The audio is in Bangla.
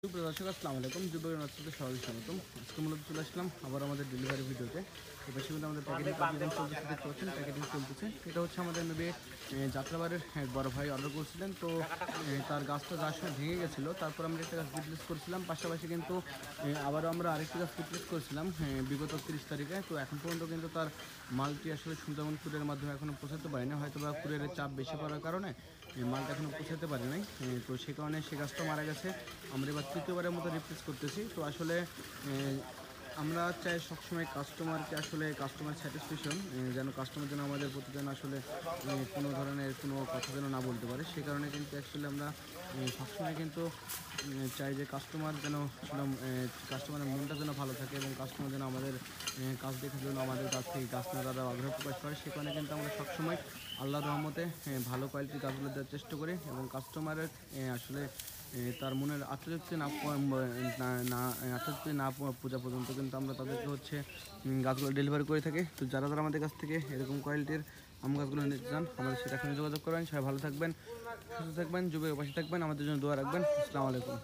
সুপ্রিয় দর্শক আসসালামু আলাইকুম। যুবকের নতুন সবাইকে স্বাগতম। আজকে মূলত চলে আসলাম আবার আমাদের ডেলিভারি ভিডিওতে। তো বেশি কিন্তু আমাদের প্যাকেটিং কার্যক্রম চলতেছে, দেখতে পাচ্ছেন প্যাকেটিং চলতেছে। এটা হচ্ছে আমাদের মেবি যাত্রাবাড়ির এক বড় ভাই অর্ডার করছিলেন। তো তার গাছটা যার সময় ভেঙে গেছিলো, তারপর আমরা একটা গাছ রিপ্লেস করছিলাম। পাশাপাশি কিন্তু আবারও আমরা আরেকটি গাছ রিপ্লেস করেছিলাম বিগত 30 তারিখে। তো এখন পর্যন্ত কিন্তু তার মালটি আসলে সুন্দরবন কুরিয়ারের মাধ্যমে এখনও পৌঁছাতে পারিনি, হয়তো বা কুরিয়ারের চাপ বেশি পড়ার কারণে মালটা এখনও পৌঁছাতে পারি নাই। তো সে কারণে সে গাছটা মারা গেছে। আমরা এবার তৃতীয়বারের মতো রিপ্লেস করতেছি। তো আসলে আমরা চাই সবসময় কাস্টমারকে আসলে কাস্টমার স্যাটিসফ্যাকশন, যেন কাস্টমার যেন আমাদের প্রতি যেন আসলে কোনো ধরনের কোনো কথা যেন না বলতে পারে। সে কারণে কিন্তু অ্যাকচুয়ালি আমরা সবসময় কিন্তু চাই যে কাস্টমার যেন কাস্টমারের মনটা যেন ভালো থাকে এবং কাস্টমার যেন আমাদের কাজ দেখার জন্য আমাদের কাছ থেকে গাছ নেওয়ার আগ্রহ প্রকাশ করে। সে কারণে কিন্তু আমরা সবসময় আল্লাহর রহমতে ভালো কোয়ালিটির গাছগুলো দেওয়ার চেষ্টা করি এবং কাস্টমারের আসলে তার মনের আত্মতৃপ্তি না পূজা পর্যন্ত কিন্তু আমরা তাদেরকে হচ্ছে গাছগুলো ডেলিভারি করে থাকি। তো যারা আমাদের কাছ থেকে এরকম কোয়ালিটির আম গাছগুলো নিতে চান, আমাদের সাথে এখন যোগাযোগ করবেন। সবাই ভালো থাকবেন, সুস্থ থাকবেন, যুবকের পাশে থাকবেন, আমাদের জন্য দোয়া রাখবেন। আসসালামু আলাইকুম।